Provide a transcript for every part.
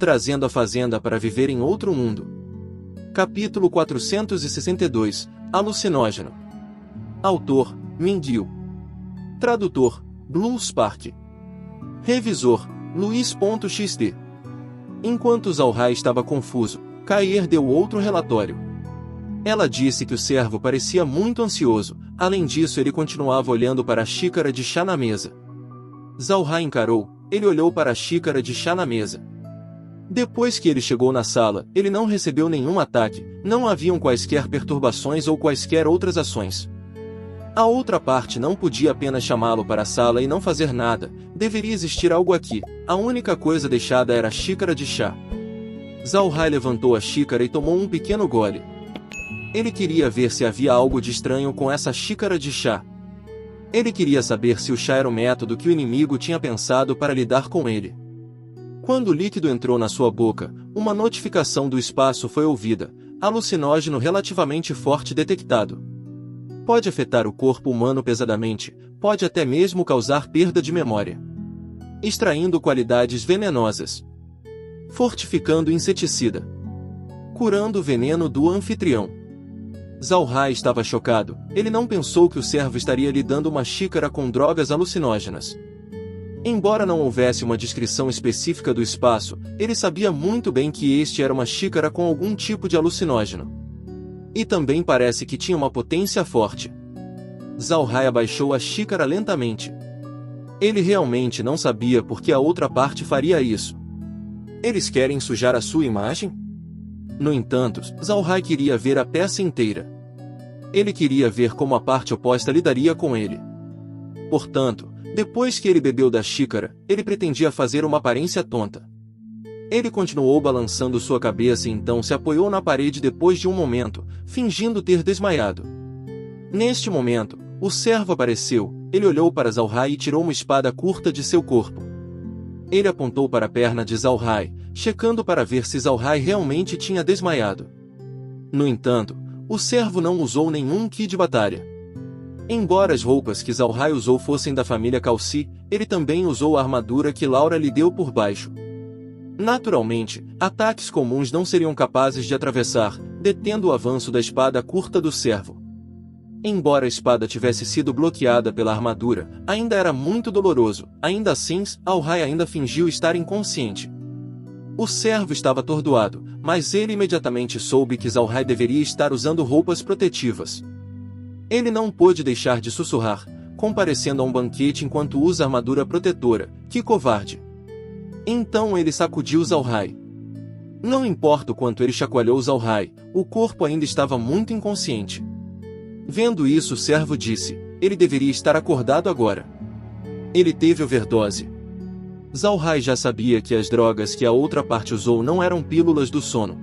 trazendo a fazenda para viver em outro mundo. Capítulo 462 – Alucinógeno. Autor: Mindil. Tradutor: Blue Spark. Revisor: Luiz.xt. Enquanto Zalrai estava confuso, Kair deu outro relatório. Ela disse que o servo parecia muito ansioso, além disso ele continuava olhando para a xícara de chá na mesa. Zalrai encarou, ele olhou para a xícara de chá na mesa. Depois que ele chegou na sala, ele não recebeu nenhum ataque, não haviam quaisquer perturbações ou quaisquer outras ações. A outra parte não podia apenas chamá-lo para a sala e não fazer nada, deveria existir algo aqui, a única coisa deixada era a xícara de chá. Zalrai levantou a xícara e tomou um pequeno gole. Ele queria ver se havia algo de estranho com essa xícara de chá. Ele queria saber se o chá era o método que o inimigo tinha pensado para lidar com ele. Quando o líquido entrou na sua boca, uma notificação do espaço foi ouvida: alucinógeno relativamente forte detectado. Pode afetar o corpo humano pesadamente, pode até mesmo causar perda de memória. Extraindo qualidades venenosas. Fortificando inseticida. Curando o veneno do anfitrião. Zalrai estava chocado, ele não pensou que o servo estaria lhe dando uma xícara com drogas alucinógenas. Embora não houvesse uma descrição específica do espaço, ele sabia muito bem que este era uma xícara com algum tipo de alucinógeno. E também parece que tinha uma potência forte. Zalrai abaixou a xícara lentamente. Ele realmente não sabia por que a outra parte faria isso. Eles querem sujar a sua imagem? No entanto, Zalrai queria ver a peça inteira. Ele queria ver como a parte oposta lidaria com ele. Portanto, depois que ele bebeu da xícara, ele pretendia fazer uma aparência tonta. Ele continuou balançando sua cabeça e então se apoiou na parede depois de um momento, fingindo ter desmaiado. Neste momento, o servo apareceu, ele olhou para Zalrai e tirou uma espada curta de seu corpo. Ele apontou para a perna de Zalrai, checando para ver se Zalrai realmente tinha desmaiado. No entanto, o servo não usou nenhum ki de batalha. Embora as roupas que Zalrai usou fossem da família Kalsi, ele também usou a armadura que Laura lhe deu por baixo. Naturalmente, ataques comuns não seriam capazes de atravessar, detendo o avanço da espada curta do servo. Embora a espada tivesse sido bloqueada pela armadura, ainda era muito doloroso, ainda assim, Zalrai ainda fingiu estar inconsciente. O servo estava atordoado, mas ele imediatamente soube que Zalrai deveria estar usando roupas protetivas. Ele não pôde deixar de sussurrar, comparecendo a um banquete enquanto usa armadura protetora, que covarde. Então ele sacudiu Zalrai. Não importa o quanto ele chacoalhou Zalrai, o corpo ainda estava muito inconsciente. Vendo isso, o servo disse: ele deveria estar acordado agora. Ele teve overdose. Zalrai já sabia que as drogas que a outra parte usou não eram pílulas do sono.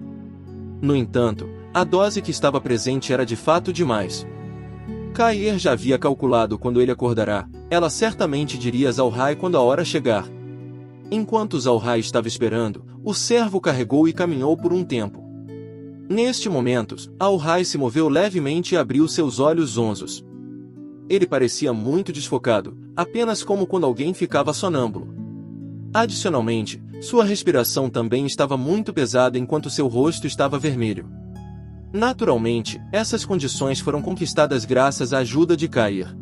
No entanto, a dose que estava presente era de fato demais. Kair já havia calculado quando ele acordará, ela certamente diria a Zalrai quando a hora chegar. Enquanto Zalrai estava esperando, o servo carregou e caminhou por um tempo. Neste momento, Zalrai se moveu levemente e abriu seus olhos zonzos. Ele parecia muito desfocado, apenas como quando alguém ficava sonâmbulo. Adicionalmente, sua respiração também estava muito pesada enquanto seu rosto estava vermelho. Naturalmente, essas condições foram conquistadas graças à ajuda de Kair.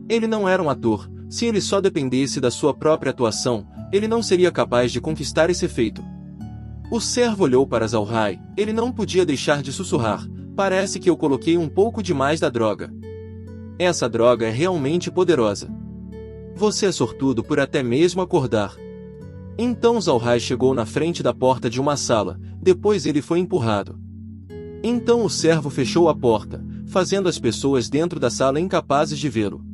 Ele não era um ator, se ele só dependesse da sua própria atuação, ele não seria capaz de conquistar esse feito. O servo olhou para Zalrai, ele não podia deixar de sussurrar: parece que eu coloquei um pouco demais da droga. Essa droga é realmente poderosa. Você é sortudo por até mesmo acordar. Então Zalrai chegou na frente da porta de uma sala, depois ele foi empurrado. Então o servo fechou a porta, fazendo as pessoas dentro da sala incapazes de vê-lo.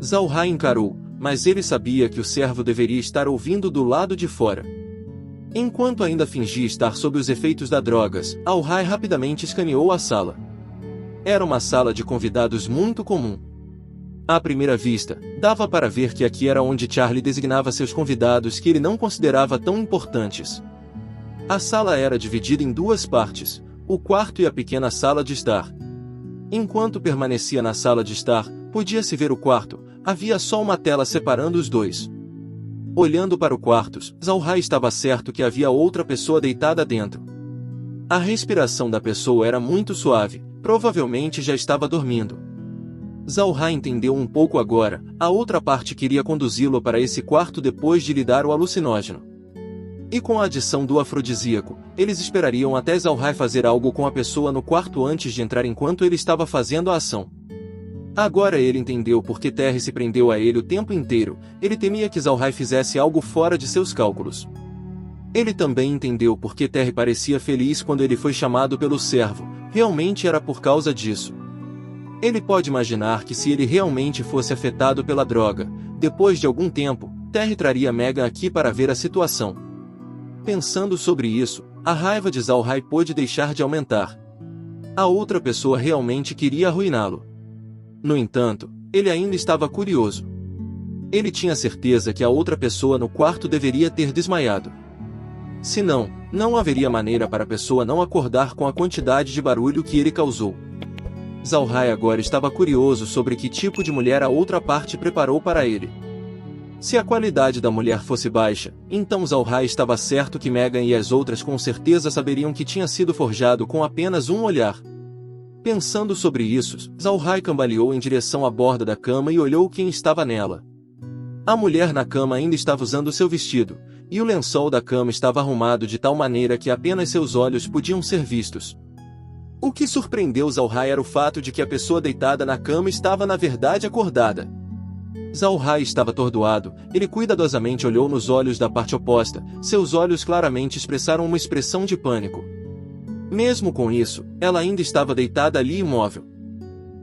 Zalrai encarou, mas ele sabia que o servo deveria estar ouvindo do lado de fora. Enquanto ainda fingia estar sob os efeitos da drogas, Zalrai rapidamente escaneou a sala. Era uma sala de convidados muito comum. À primeira vista, dava para ver que aqui era onde Charlie designava seus convidados que ele não considerava tão importantes. A sala era dividida em duas partes, o quarto e a pequena sala de estar. Enquanto permanecia na sala de estar, podia-se ver o quarto, havia só uma tela separando os dois. Olhando para o quarto, Zalhai estava certo que havia outra pessoa deitada dentro. A respiração da pessoa era muito suave, provavelmente já estava dormindo. Zalhai entendeu um pouco agora, a outra parte queria conduzi-lo para esse quarto depois de lhe dar o alucinógeno. E com a adição do afrodisíaco, eles esperariam até Zalhai fazer algo com a pessoa no quarto antes de entrar enquanto ele estava fazendo a ação. Agora ele entendeu por que Terry se prendeu a ele o tempo inteiro, ele temia que Zalhai fizesse algo fora de seus cálculos. Ele também entendeu por que Terry parecia feliz quando ele foi chamado pelo servo, realmente era por causa disso. Ele pode imaginar que se ele realmente fosse afetado pela droga, depois de algum tempo, Terry traria Megan aqui para ver a situação. Pensando sobre isso, a raiva de Zalhai pôde deixar de aumentar. A outra pessoa realmente queria arruiná-lo. No entanto, ele ainda estava curioso. Ele tinha certeza que a outra pessoa no quarto deveria ter desmaiado. Senão, não haveria maneira para a pessoa não acordar com a quantidade de barulho que ele causou. Zalhai agora estava curioso sobre que tipo de mulher a outra parte preparou para ele. Se a qualidade da mulher fosse baixa, então Zalhai estava certo que Megan e as outras com certeza saberiam que tinha sido forjado com apenas um olhar. Pensando sobre isso, Zalhai cambaleou em direção à borda da cama e olhou quem estava nela. A mulher na cama ainda estava usando seu vestido, e o lençol da cama estava arrumado de tal maneira que apenas seus olhos podiam ser vistos. O que surpreendeu Zalhai era o fato de que a pessoa deitada na cama estava na verdade acordada. Zalhai estava atordoado, ele cuidadosamente olhou nos olhos da parte oposta, seus olhos claramente expressaram uma expressão de pânico. Mesmo com isso, ela ainda estava deitada ali imóvel.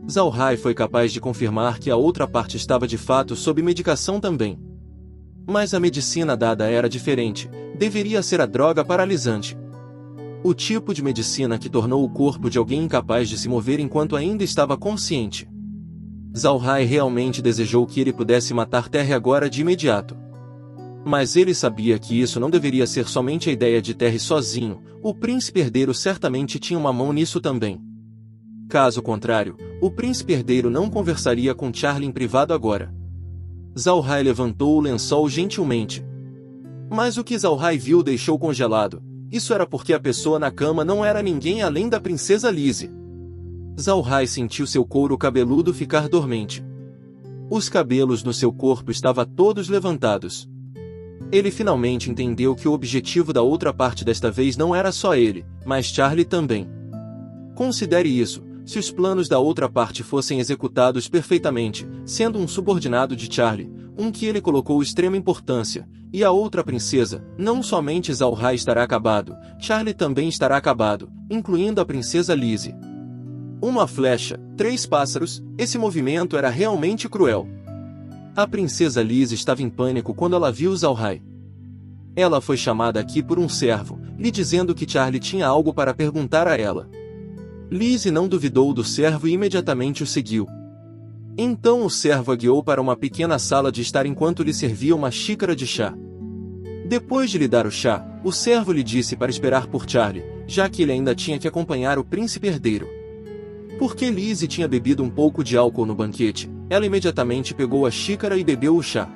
Zalhai foi capaz de confirmar que a outra parte estava de fato sob medicação também. Mas a medicina dada era diferente, deveria ser a droga paralisante. O tipo de medicina que tornou o corpo de alguém incapaz de se mover enquanto ainda estava consciente. Zalhai realmente desejou que ele pudesse matar Terry agora de imediato. Mas ele sabia que isso não deveria ser somente a ideia de Terry sozinho, o príncipe herdeiro certamente tinha uma mão nisso também. Caso contrário, o príncipe herdeiro não conversaria com Charlie em privado agora. Zalhai levantou o lençol gentilmente. Mas o que Zalhai viu o deixou congelado. Isso era porque a pessoa na cama não era ninguém além da princesa Lizzie. Zalhai sentiu seu couro cabeludo ficar dormente. Os cabelos no seu corpo estavam todos levantados. Ele finalmente entendeu que o objetivo da outra parte desta vez não era só ele, mas Charlie também. Considere isso, se os planos da outra parte fossem executados perfeitamente, sendo um subordinado de Charlie, um que ele colocou extrema importância, e a outra princesa, não somente Zalhai estará acabado, Charlie também estará acabado, incluindo a princesa Lizzie. Uma flecha, 3 pássaros, esse movimento era realmente cruel. A princesa Lizzie estava em pânico quando ela viu Zalhai. Ela foi chamada aqui por um servo, lhe dizendo que Charlie tinha algo para perguntar a ela. Lizzie não duvidou do servo e imediatamente o seguiu. Então o servo a guiou para uma pequena sala de estar enquanto lhe servia uma xícara de chá. Depois de lhe dar o chá, o servo lhe disse para esperar por Charlie, já que ele ainda tinha que acompanhar o príncipe herdeiro. Porque Lizzie tinha bebido um pouco de álcool no banquete, ela imediatamente pegou a xícara e bebeu o chá.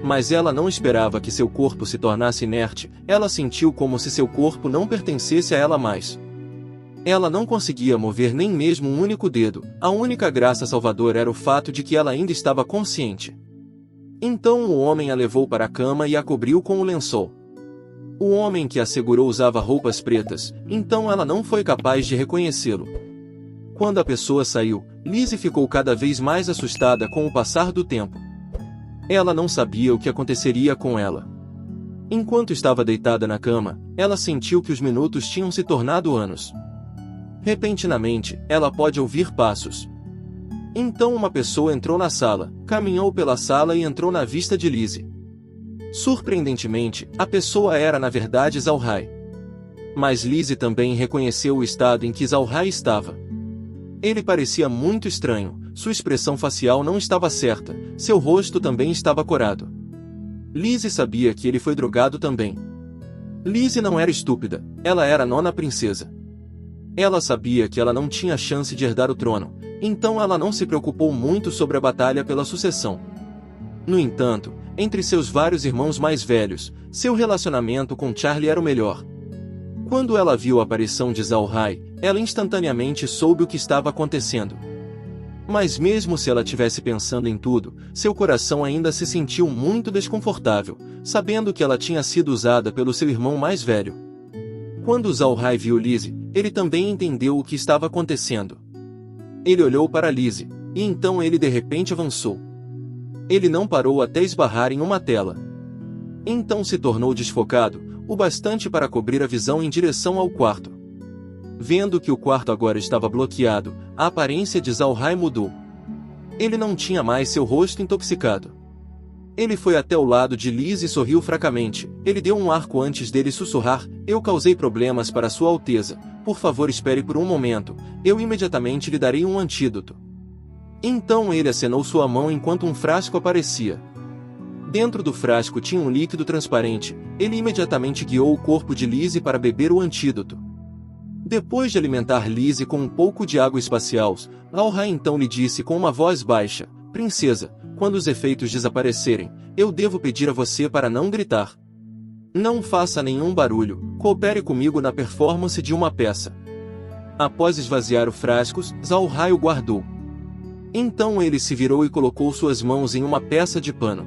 Mas ela não esperava que seu corpo se tornasse inerte, ela sentiu como se seu corpo não pertencesse a ela mais. Ela não conseguia mover nem mesmo um único dedo, a única graça salvadora era o fato de que ela ainda estava consciente. Então o homem a levou para a cama e a cobriu com o lençol. O homem que a segurou usava roupas pretas, então ela não foi capaz de reconhecê-lo. Quando a pessoa saiu, Lizzie ficou cada vez mais assustada com o passar do tempo. Ela não sabia o que aconteceria com ela. Enquanto estava deitada na cama, ela sentiu que os minutos tinham se tornado anos. Repentinamente, ela pode ouvir passos. Então uma pessoa entrou na sala, caminhou pela sala e entrou na vista de Lizzie. Surpreendentemente, a pessoa era na verdade Zalhai. Mas Lizzie também reconheceu o estado em que Zalhai estava. Ele parecia muito estranho, sua expressão facial não estava certa, seu rosto também estava corado. Lizzie sabia que ele foi drogado também. Lizzie não era estúpida, ela era a nona princesa. Ela sabia que ela não tinha chance de herdar o trono, então ela não se preocupou muito sobre a batalha pela sucessão. No entanto, entre seus vários irmãos mais velhos, seu relacionamento com Charlie era o melhor. Quando ela viu a aparição de Zhao Hai, ela instantaneamente soube o que estava acontecendo. Mas mesmo se ela tivesse pensando em tudo, seu coração ainda se sentiu muito desconfortável, sabendo que ela tinha sido usada pelo seu irmão mais velho. Quando Zhao Hai viu Lizzie, ele também entendeu o que estava acontecendo. Ele olhou para Lizzie, e então ele de repente avançou. Ele não parou até esbarrar em uma tela. Então se tornou desfocado, o bastante para cobrir a visão em direção ao quarto. Vendo que o quarto agora estava bloqueado, a aparência de Zhao Hai mudou. Ele não tinha mais seu rosto intoxicado. Ele foi até o lado de Liz e sorriu fracamente. Ele deu um arco antes dele sussurrar: "Eu causei problemas para Sua Alteza. Por favor, espere por um momento. Eu imediatamente lhe darei um antídoto." Então ele acenou sua mão enquanto um frasco aparecia. Dentro do frasco tinha um líquido transparente. Ele imediatamente guiou o corpo de Lizzie para beber o antídoto. Depois de alimentar Lizzie com um pouco de água espacial, Zhao Hai então lhe disse com uma voz baixa: "Princesa, quando os efeitos desaparecerem, eu devo pedir a você para não gritar. Não faça nenhum barulho, coopere comigo na performance de uma peça." Após esvaziar o frasco, Zhao Hai o guardou. Então ele se virou e colocou suas mãos em uma peça de pano.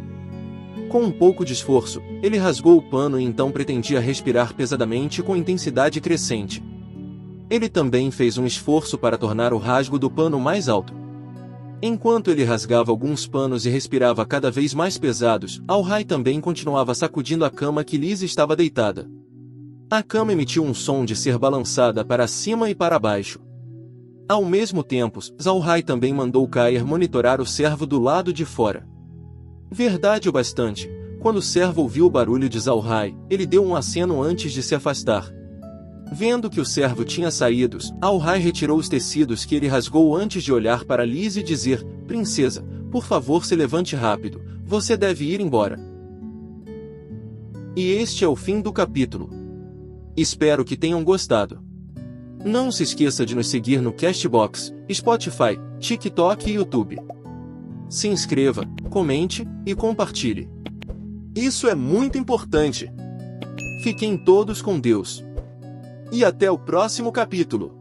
Com um pouco de esforço, ele rasgou o pano e então pretendia respirar pesadamente com intensidade crescente. Ele também fez um esforço para tornar o rasgo do pano mais alto. Enquanto ele rasgava alguns panos e respirava cada vez mais pesados, Zhao Hai também continuava sacudindo a cama que Liz estava deitada. A cama emitiu um som de ser balançada para cima e para baixo. Ao mesmo tempo, Zhao Hai também mandou Kair monitorar o servo do lado de fora. Verdade o bastante, quando o servo ouviu o barulho de Zhao Hai, ele deu um aceno antes de se afastar. Vendo que o servo tinha saído, Zhao Hai retirou os tecidos que ele rasgou antes de olhar para Liz e dizer: "Princesa, por favor, se levante rápido, você deve ir embora." E este é o fim do capítulo. Espero que tenham gostado. Não se esqueça de nos seguir no Castbox, Spotify, TikTok e YouTube. Se inscreva, comente e compartilhe. Isso é muito importante. Fiquem todos com Deus. E até o próximo capítulo.